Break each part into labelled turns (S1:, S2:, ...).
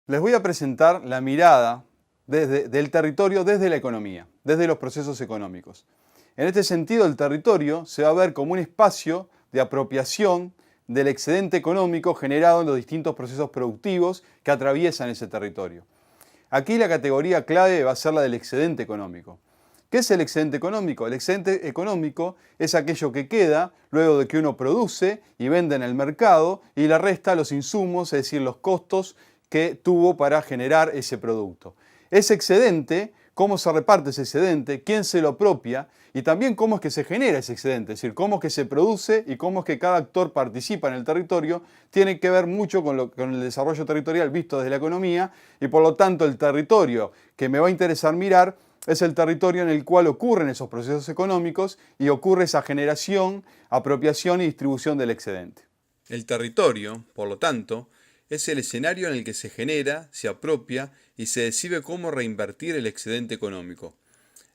S1: Les voy a presentar la mirada del territorio desde la economía, desde los procesos económicos. En este sentido, el territorio se va a ver como un espacio de apropiación del excedente económico generado en los distintos procesos productivos que atraviesan ese territorio. Aquí la categoría clave va a ser la del excedente económico. ¿Qué es el excedente económico? El excedente económico es aquello que queda luego de que uno produce y vende en el mercado y le resta los insumos, es decir, los costos que tuvo para generar ese producto. Ese excedente, cómo se reparte ese excedente, quién se lo apropia y también cómo es que se genera ese excedente, es decir, cómo es que se produce y cómo es que cada actor participa en el territorio, tiene que ver mucho con el desarrollo territorial visto desde la economía y por lo tanto el territorio que me va a interesar mirar es el territorio en el cual ocurren esos procesos económicos y ocurre esa generación, apropiación y distribución del excedente.
S2: El territorio, por lo tanto, es el escenario en el que se genera, se apropia y se decide cómo reinvertir el excedente económico.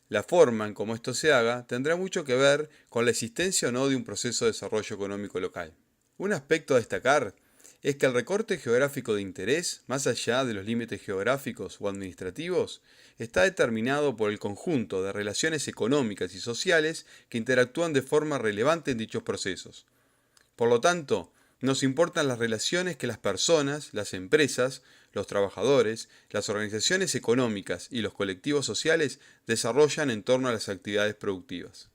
S2: La forma en cómo esto se haga tendrá mucho que ver con la existencia o no de un proceso de desarrollo económico local. Un aspecto a destacar es que el recorte geográfico de interés, más allá de los límites geográficos o administrativos, está determinado por el conjunto de relaciones económicas y sociales que interactúan de forma relevante en dichos procesos. Por lo tanto, nos importan las relaciones que las personas, las empresas, los trabajadores, las organizaciones económicas y los colectivos sociales desarrollan en torno a las actividades productivas.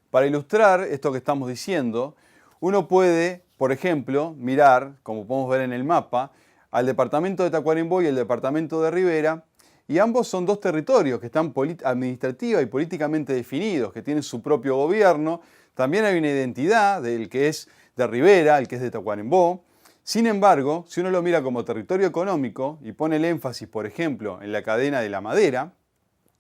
S1: Para ilustrar esto que estamos diciendo, uno puede, por ejemplo, mirar, como podemos ver en el mapa, al departamento de Tacuarembó y el departamento de Rivera, y ambos son dos territorios que están administrativa y políticamente definidos, que tienen su propio gobierno. También hay una identidad del que es de Rivera, el que es de Tacuarembó. Sin embargo, si uno lo mira como territorio económico y pone el énfasis, por ejemplo, en la cadena de la madera,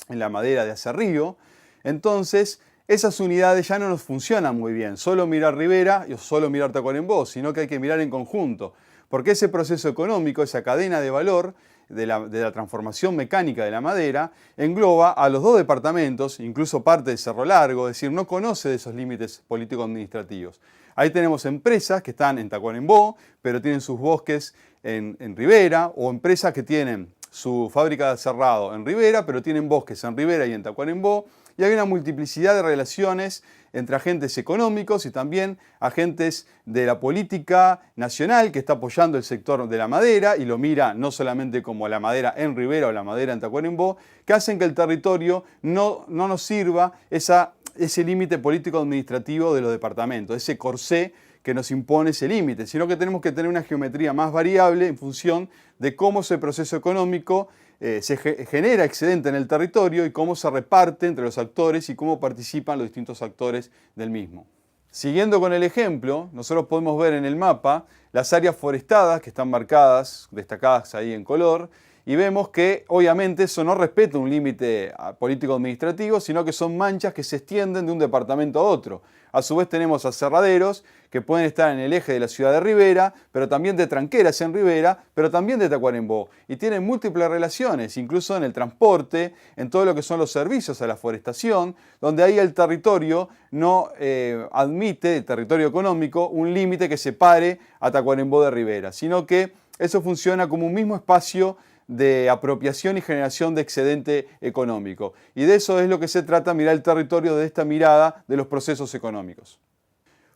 S1: en la madera de Acerrío, entonces esas unidades ya no nos funcionan muy bien. Solo mirar Rivera y solo mirar Tacuarembó, sino que hay que mirar en conjunto. Porque ese proceso económico, esa cadena de valor de la transformación mecánica de la madera, engloba a los dos departamentos, incluso parte de Cerro Largo, es decir, no conoce de esos límites político-administrativos. Ahí tenemos empresas que están en Tacuarembó, pero tienen sus bosques en Rivera, o empresas que tienen su fábrica de aserrado en Rivera, pero tienen bosques en Rivera y en Tacuarembó, y hay una multiplicidad de relaciones entre agentes económicos y también agentes de la política nacional que está apoyando el sector de la madera y lo mira no solamente como la madera en Rivera o la madera en Tacuarembó, que hacen que el territorio no nos sirva ese límite político-administrativo de los departamentos, ese corsé que nos impone ese límite, sino que tenemos que tener una geometría más variable en función de cómo ese proceso económico se genera excedente en el territorio y cómo se reparte entre los actores y cómo participan los distintos actores del mismo. Siguiendo con el ejemplo, nosotros podemos ver en el mapa las áreas forestadas que están marcadas, destacadas ahí en color, y vemos que obviamente eso no respeta un límite político-administrativo, sino que son manchas que se extienden de un departamento a otro. A su vez tenemos aserraderos que pueden estar en el eje de la ciudad de Rivera, pero también de tranqueras en Rivera, pero también de Tacuarembó. Y tienen múltiples relaciones, incluso en el transporte, en todo lo que son los servicios a la forestación, donde ahí el territorio no admite, el territorio económico, un límite que separe a Tacuarembó de Rivera, sino que eso funciona como un mismo espacio de apropiación y generación de excedente económico. Y de eso es lo que se trata, mirar el territorio de esta mirada de los procesos económicos.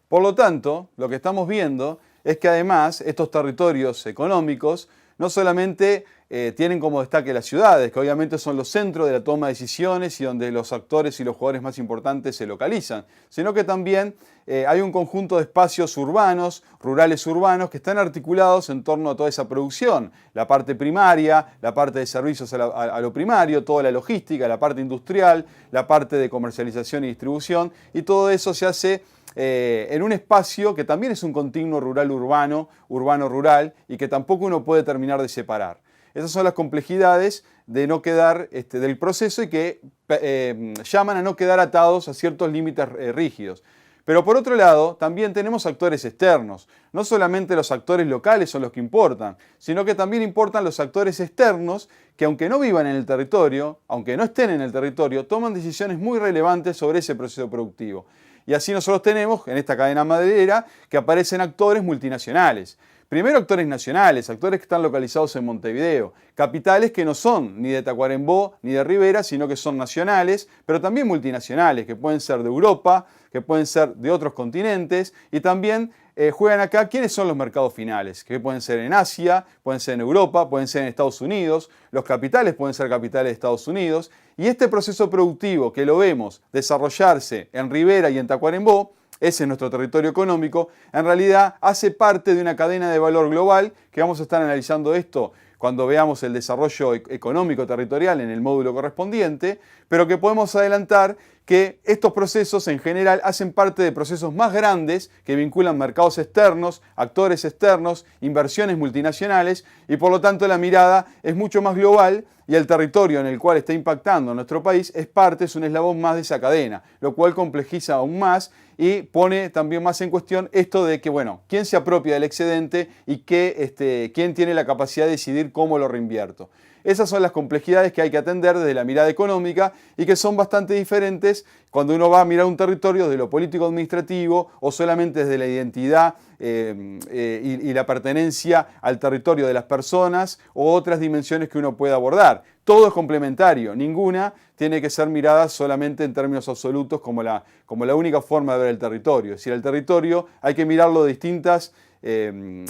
S1: Por lo tanto, lo que estamos viendo es que además estos territorios económicos no solamente tienen como destaque las ciudades, que obviamente son los centros de la toma de decisiones y donde los actores y los jugadores más importantes se localizan, sino que también hay un conjunto de espacios urbanos, rurales urbanos, que están articulados en torno a toda esa producción. La parte primaria, la parte de servicios a lo primario, toda la logística, la parte industrial, la parte de comercialización y distribución, y todo eso se hace en un espacio que también es un continuo rural-urbano, urbano-rural, y que tampoco uno puede terminar de separar. Esas son las complejidades de no quedar del proceso y que llaman a no quedar atados a ciertos límites rígidos. Pero por otro lado, también tenemos actores externos. No solamente los actores locales son los que importan, sino que también importan los actores externos que aunque no vivan en el territorio, aunque no estén en el territorio, toman decisiones muy relevantes sobre ese proceso productivo. Y así nosotros tenemos, en esta cadena maderera, que aparecen actores multinacionales. Primero, actores nacionales, actores que están localizados en Montevideo, capitales que no son ni de Tacuarembó ni de Rivera, sino que son nacionales, pero también multinacionales, que pueden ser de Europa, que pueden ser de otros continentes, y también juegan acá quiénes son los mercados finales, que pueden ser en Asia, pueden ser en Europa, pueden ser en Estados Unidos, los capitales pueden ser capitales de Estados Unidos, y este proceso productivo que lo vemos desarrollarse en Rivera y en Tacuarembó, ese es nuestro territorio económico, en realidad hace parte de una cadena de valor global, que vamos a estar analizando esto cuando veamos el desarrollo económico territorial en el módulo correspondiente, pero que podemos adelantar que estos procesos en general hacen parte de procesos más grandes que vinculan mercados externos, actores externos, inversiones multinacionales, y por lo tanto la mirada es mucho más global y el territorio en el cual está impactando nuestro país es un eslabón más de esa cadena, lo cual complejiza aún más y pone también más en cuestión esto de que, bueno, quién se apropia del excedente y quién tiene la capacidad de decidir cómo lo reinvierto. Esas son las complejidades que hay que atender desde la mirada económica y que son bastante diferentes cuando uno va a mirar un territorio desde lo político-administrativo o solamente desde la identidad y la pertenencia al territorio de las personas o otras dimensiones que uno puede abordar. Todo es complementario, ninguna tiene que ser mirada solamente en términos absolutos como la única forma de ver el territorio. Es decir, el territorio hay que mirarlo de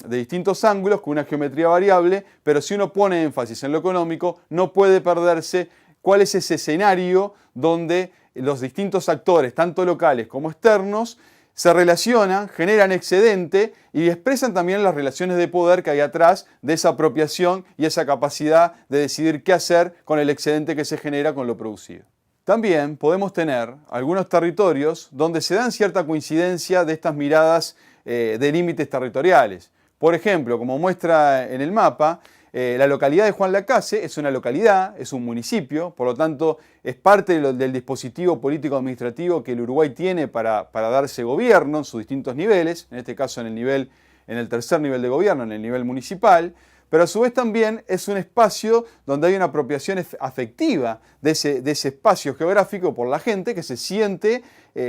S1: distintos ángulos, con una geometría variable, pero si uno pone énfasis en lo económico, no puede perderse cuál es ese escenario donde los distintos actores, tanto locales como externos, se relacionan, generan excedente y expresan también las relaciones de poder que hay atrás de esa apropiación y esa capacidad de decidir qué hacer con el excedente que se genera con lo producido. También podemos tener algunos territorios donde se dan cierta coincidencia de estas miradas de límites territoriales. Por ejemplo, como muestra en el mapa, la localidad de Juan Lacase es una localidad, es un municipio, por lo tanto es parte del dispositivo político-administrativo que el Uruguay tiene para darse gobierno en sus distintos niveles, en este caso en el tercer nivel de gobierno, en el nivel municipal, pero a su vez también es un espacio donde hay una apropiación afectiva de ese espacio geográfico por la gente que se siente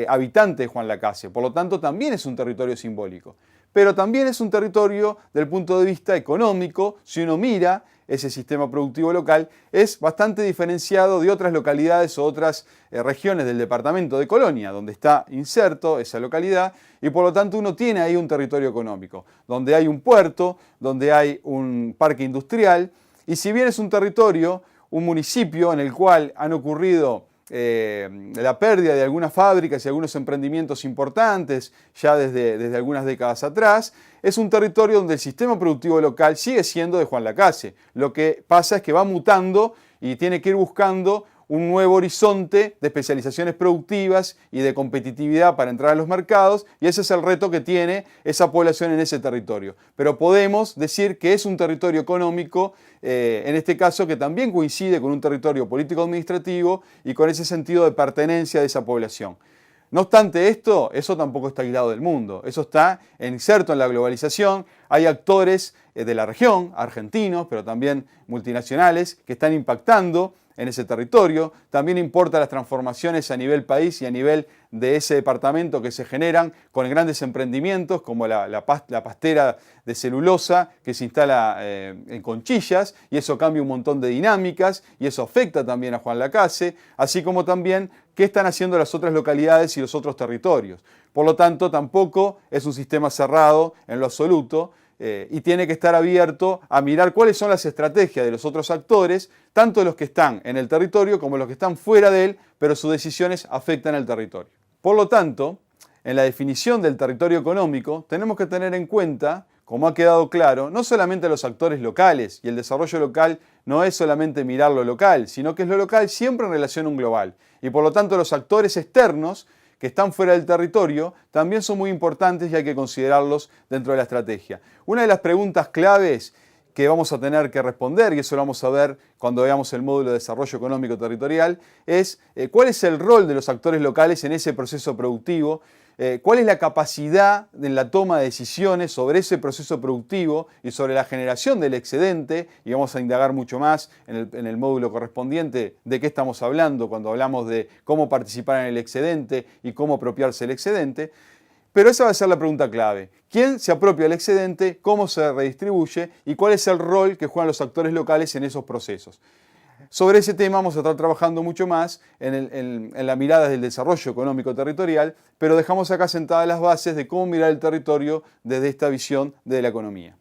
S1: habitante de Juan Lacase, por lo tanto también es un territorio simbólico. Pero también es un territorio del punto de vista económico, si uno mira ese sistema productivo local, es bastante diferenciado de otras localidades o otras regiones del departamento de Colonia, donde está inserto esa localidad, y por lo tanto uno tiene ahí un territorio económico, donde hay un puerto, donde hay un parque industrial, y si bien es un territorio, un municipio en el cual han ocurrido la pérdida de algunas fábricas y algunos emprendimientos importantes ya desde algunas décadas atrás, es un territorio donde el sistema productivo local sigue siendo de Juan Lacase. Lo que pasa es que va mutando y tiene que ir buscando un nuevo horizonte de especializaciones productivas y de competitividad para entrar a los mercados, y ese es el reto que tiene esa población en ese territorio. Pero podemos decir que es un territorio económico, en este caso, que también coincide con un territorio político-administrativo y con ese sentido de pertenencia de esa población. No obstante esto, eso tampoco está aislado del mundo, eso está inserto en la globalización. Hay actores de la región, argentinos, pero también multinacionales, que están impactando en ese territorio. También importa las transformaciones a nivel país y a nivel de ese departamento que se generan con grandes emprendimientos como la pastera de celulosa que se instala en Conchillas, y eso cambia un montón de dinámicas y eso afecta también a Juan Lacase, así como también qué están haciendo las otras localidades y los otros territorios. Por lo tanto, tampoco es un sistema cerrado en lo absoluto, y tiene que estar abierto a mirar cuáles son las estrategias de los otros actores, tanto los que están en el territorio como los que están fuera de él, pero sus decisiones afectan al territorio. Por lo tanto, en la definición del territorio económico tenemos que tener en cuenta, como ha quedado claro, no solamente los actores locales, y el desarrollo local no es solamente mirar lo local, sino que es lo local siempre en relación a un global. Y por lo tanto los actores externos que están fuera del territorio también son muy importantes y hay que considerarlos dentro de la estrategia. Una de las preguntas claves que vamos a tener que responder, y eso lo vamos a ver cuando veamos el módulo de desarrollo económico territorial, es cuál es el rol de los actores locales en ese proceso productivo, cuál es la capacidad en la toma de decisiones sobre ese proceso productivo y sobre la generación del excedente, y vamos a indagar mucho más en el módulo correspondiente de qué estamos hablando cuando hablamos de cómo participar en el excedente y cómo apropiarse el excedente. Pero esa va a ser la pregunta clave. ¿Quién se apropia del excedente? ¿Cómo se redistribuye? ¿Y cuál es el rol que juegan los actores locales en esos procesos? Sobre ese tema vamos a estar trabajando mucho más en la mirada del desarrollo económico territorial, pero dejamos acá sentadas las bases de cómo mirar el territorio desde esta visión de la economía.